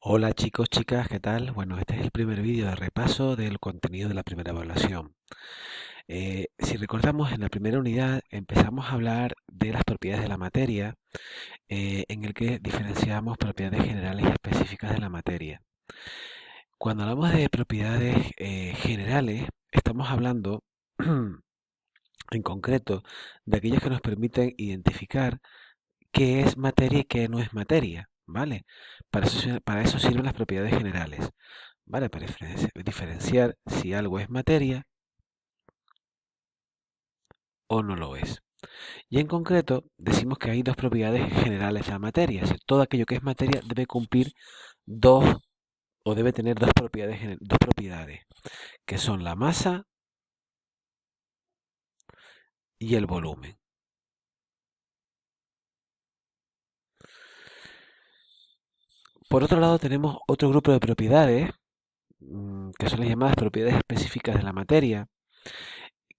Hola chicos, chicas, ¿qué tal? Bueno, este es el primer vídeo de repaso del contenido de la primera evaluación. Si recordamos, en la primera unidad empezamos a hablar de las propiedades de la materia, en el que diferenciamos propiedades generales y específicas de la materia. Cuando hablamos de propiedades generales, estamos hablando en concreto de aquellas que nos permiten identificar qué es materia y qué no es materia, ¿vale? Para eso sirven las propiedades generales. ¿Vale? Para diferenciar si algo es materia o no lo es. Y en concreto, decimos que hay dos propiedades generales de la materia. Es decir, todo aquello que es materia debe cumplir dos o debe tener dos propiedades, que son la masa y el volumen. Por otro lado, tenemos otro grupo de propiedades, que son las llamadas propiedades específicas de la materia,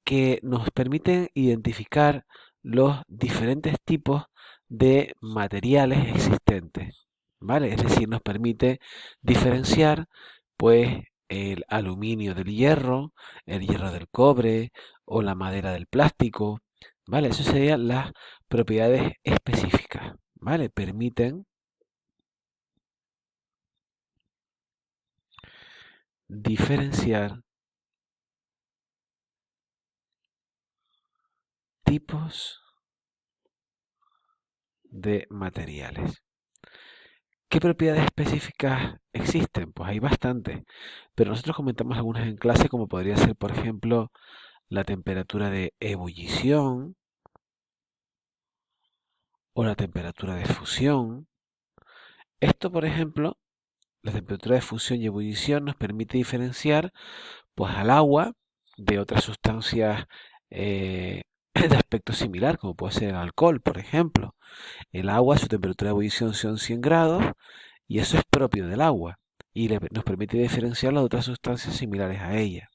que nos permiten identificar los diferentes tipos de materiales existentes, ¿vale? Es decir, nos permite diferenciar, pues, el aluminio del hierro, el hierro del cobre o la madera del plástico, ¿vale? Eso serían las propiedades específicas, ¿vale? Permiten diferenciar tipos de materiales. ¿Qué propiedades específicas existen? Pues hay bastantes, pero nosotros comentamos algunas en clase, como podría ser, por ejemplo, la temperatura de ebullición o la temperatura de fusión. Esto, por ejemplo, la temperatura de fusión y ebullición nos permite diferenciar, pues, al agua de otras sustancias de aspecto similar, como puede ser el alcohol, por ejemplo. El agua, su temperatura de ebullición son 100 grados y eso es propio del agua y nos permite diferenciarlo de otras sustancias similares a ella.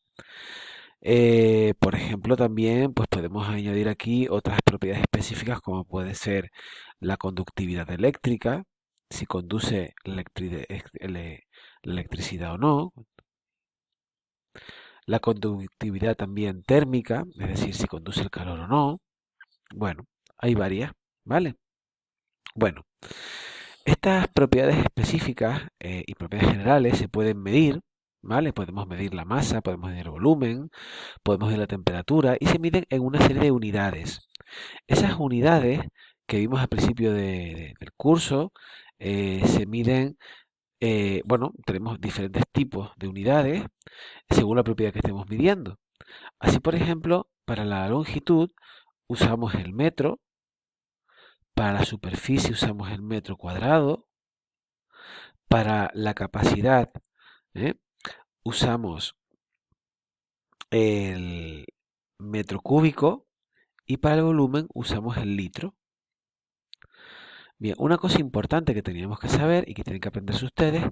Por ejemplo, también pues podemos añadir aquí otras propiedades específicas como puede ser la conductividad eléctrica, si conduce la electricidad o no, la conductividad también térmica, es decir, si conduce el calor o no. Bueno, hay varias, ¿vale? Bueno, estas propiedades específicas y propiedades generales se pueden medir, ¿vale? Podemos medir la masa, podemos medir el volumen, podemos medir la temperatura y se miden en una serie de unidades. Esas unidades que vimos al principio del curso se miden, bueno, tenemos diferentes tipos de unidades según la propiedad que estemos midiendo. Así, por ejemplo, para la longitud usamos el metro, para la superficie usamos el metro cuadrado, para la capacidad ¿eh? usamos el metro cúbico y para el volumen usamos el litro. Bien, una cosa importante que teníamos que saber y que tienen que aprenderse ustedes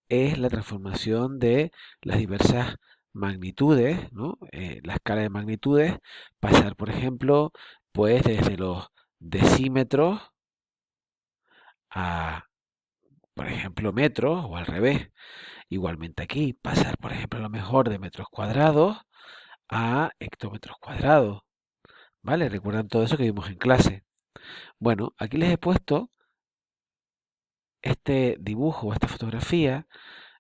es la transformación de las diversas magnitudes, ¿no? La escala de magnitudes, pasar, por ejemplo, pues desde los decímetros a, por ejemplo, metros o al revés. Igualmente aquí, pasar, por ejemplo, a lo mejor de metros cuadrados a hectómetros cuadrados, ¿vale? Recuerdan todo eso que vimos en clase. Bueno, aquí les he puesto este dibujo o esta fotografía,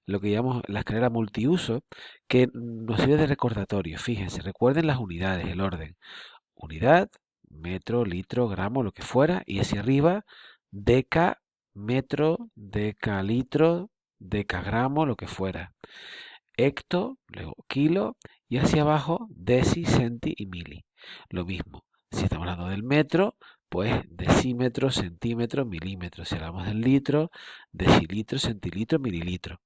lo que llamamos la escalera multiuso, que nos sirve de recordatorio. Fíjense, recuerden las unidades, el orden. Unidad, metro, litro, gramo, lo que fuera, y hacia arriba, deca, metro, decalitro, decagramo, lo que fuera. Hecto, luego kilo, y hacia abajo, deci, centi y mili. Lo mismo. Si estamos hablando del metro, pues decímetro, centímetro, milímetro. Si hablamos del litro, decilitro, centilitro, mililitro.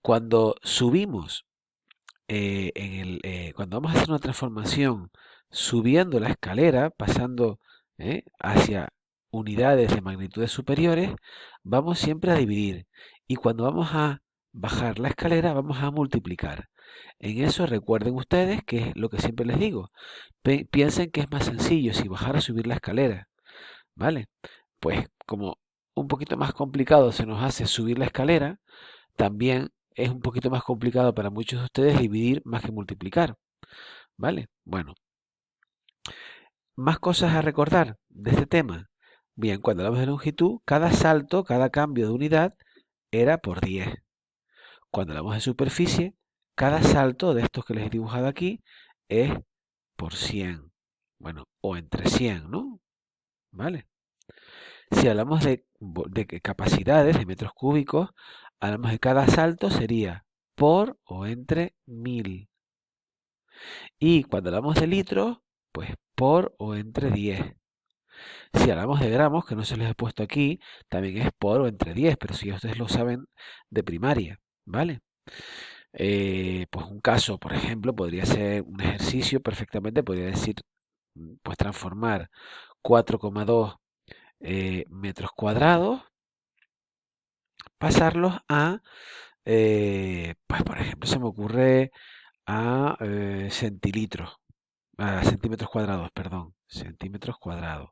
Cuando subimos, cuando vamos a hacer una transformación subiendo la escalera, pasando hacia unidades de magnitudes superiores, vamos siempre a dividir. Y cuando vamos a bajar la escalera, vamos a multiplicar. En eso recuerden ustedes que es lo que siempre les digo. Piensen que es más sencillo si bajar o subir la escalera. ¿Vale? Pues como un poquito más complicado se nos hace subir la escalera, también es un poquito más complicado para muchos de ustedes dividir más que multiplicar, ¿vale? Bueno, más cosas a recordar de este tema. Bien, cuando hablamos de longitud, cada salto, cada cambio de unidad era por 10. Cuando hablamos de superficie, cada salto de estos que les he dibujado aquí es por 100. Bueno, o entre 100, ¿no? ¿Vale? Si hablamos de capacidades, de metros cúbicos, hablamos de cada salto sería por o entre 1000. Y cuando hablamos de litros, pues por o entre 10. Si hablamos de gramos, que no se les he puesto aquí, también es por o entre 10, pero si ustedes lo saben de primaria, ¿vale? Pues un caso, por ejemplo, podría ser un ejercicio perfectamente, podría decir, pues transformar 4,2 metros cuadrados, pasarlos a, pues por ejemplo, se me ocurre a centilitros, a centímetros cuadrados, perdón, centímetros cuadrados.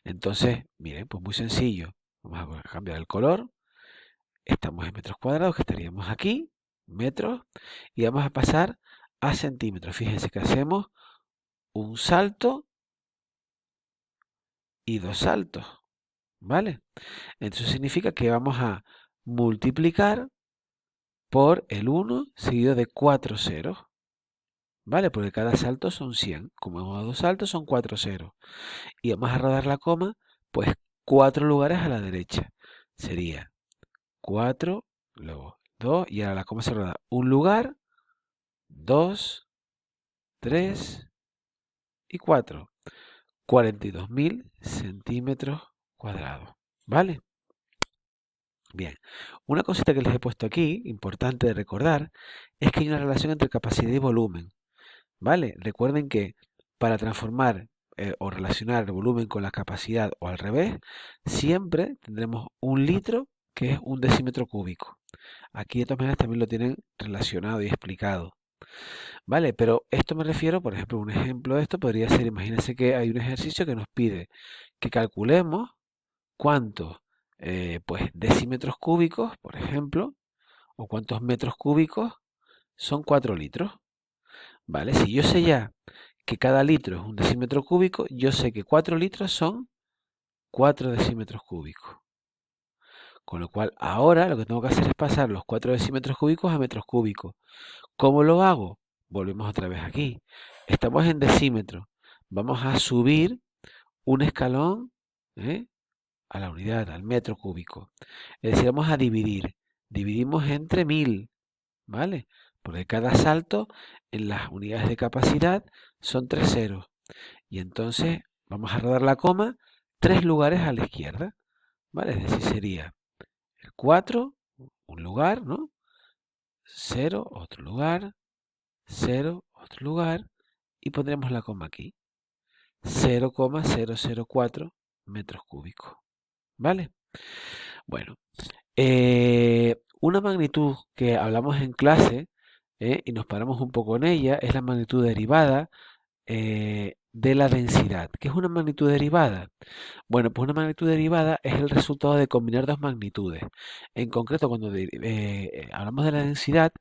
Entonces, miren, pues muy sencillo. Vamos a cambiar el color. Estamos en metros cuadrados, que estaríamos aquí, metros, y vamos a pasar a centímetros. Fíjense que hacemos un salto y dos saltos, ¿vale? Entonces significa que vamos a multiplicar por el 1 seguido de 4 ceros, ¿vale? Porque cada salto son 100. Como hemos dado dos saltos, son 4 ceros. Y vamos a rodar la coma, pues 4 lugares a la derecha. Sería 4, luego 2, y ahora la coma se roda un lugar, 2, 3 y 4. 42.000 centímetros cuadrados. ¿Vale? Bien. Una cosita que les he puesto aquí, importante de recordar, es que hay una relación entre capacidad y volumen. ¿Vale? Recuerden que para transformar o relacionar el volumen con la capacidad o al revés, siempre tendremos un litro que es un decímetro cúbico. Aquí de todas maneras también lo tienen relacionado y explicado. ¿Vale? Pero esto me refiero, por ejemplo, un ejemplo de esto podría ser, imagínense que hay un ejercicio que nos pide que calculemos cuántos pues decímetros cúbicos, por ejemplo, o cuántos metros cúbicos son 4 litros. ¿Vale? Si yo sé ya que cada litro es un decímetro cúbico, yo sé que 4 litros son 4 decímetros cúbicos. Con lo cual, ahora lo que tengo que hacer es pasar los 4 decímetros cúbicos a metros cúbicos. ¿Cómo lo hago? Volvemos otra vez aquí. Estamos en decímetros. Vamos a subir un escalón a la unidad, al metro cúbico. Es decir, vamos a dividir. Dividimos entre 1000, ¿vale? Porque cada salto en las unidades de capacidad son 3 ceros. Y entonces vamos a rodar la coma 3 lugares a la izquierda, ¿vale? Es decir, sería el 4, un lugar, ¿no? 0, otro lugar, 0, otro lugar, y pondremos la coma aquí. 0,004 metros cúbicos, ¿vale? Bueno, una magnitud que hablamos en clase y nos paramos un poco en ella es la magnitud derivada de la densidad. ¿Qué es una magnitud derivada? Bueno, pues una magnitud derivada es el resultado de combinar dos magnitudes. En concreto, cuando hablamos de la densidad,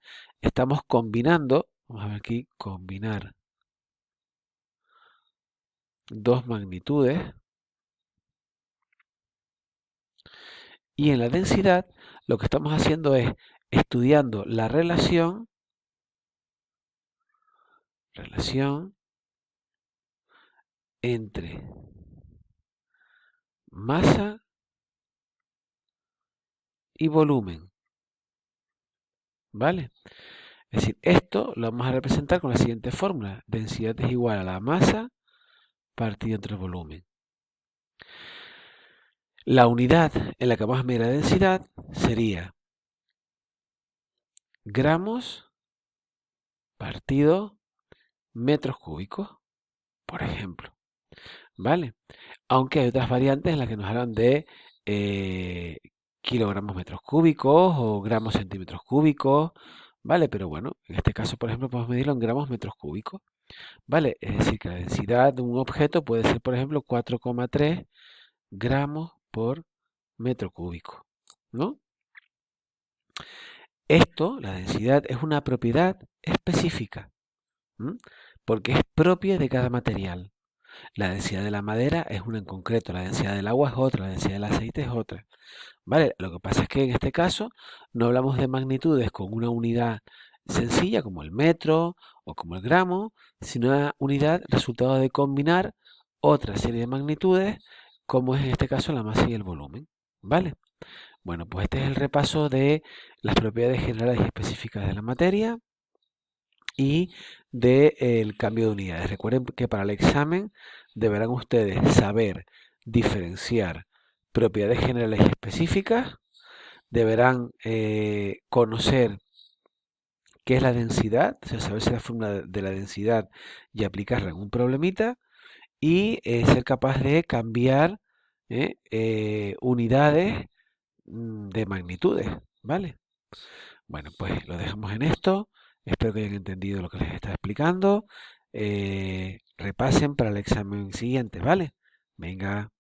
estamos combinando, vamos a ver aquí, combinar dos magnitudes, y en la densidad lo que estamos haciendo es estudiando la relación entre masa y volumen, ¿vale? Es decir, esto lo vamos a representar con la siguiente fórmula. Densidad es igual a la masa partido entre el volumen. La unidad en la que vamos a medir la densidad sería gramos partido metros cúbicos, por ejemplo, ¿vale? Aunque hay otras variantes en las que nos hablan de kilogramos metros cúbicos o gramos centímetros cúbicos, ¿vale? Pero bueno, en este caso, por ejemplo, podemos medirlo en gramos metros cúbicos, ¿vale? Es decir, que la densidad de un objeto puede ser, por ejemplo, 4,3 gramos por metro cúbico, ¿no? Esto, la densidad, es una propiedad específica, ¿m? Porque es propia de cada material. La densidad de la madera es una en concreto, la densidad del agua es otra, la densidad del aceite es otra. ¿Vale? Lo que pasa es que en este caso no hablamos de magnitudes con una unidad sencilla como el metro o como el gramo, sino una unidad resultado de combinar otra serie de magnitudes, como es en este caso la masa y el volumen. ¿Vale? Bueno, pues este es el repaso de las propiedades generales y específicas de la materia y del cambio de unidades. Recuerden que para el examen deberán ustedes saber diferenciar propiedades generales y específicas, deberán conocer qué es la densidad, o sea, saberse la fórmula de la densidad y aplicarla en un problemita, y ser capaz de cambiar unidades de magnitudes, ¿vale? Bueno, pues lo dejamos en esto. Espero que hayan entendido lo que les está explicando. Repasen para el examen siguiente, ¿vale? Venga.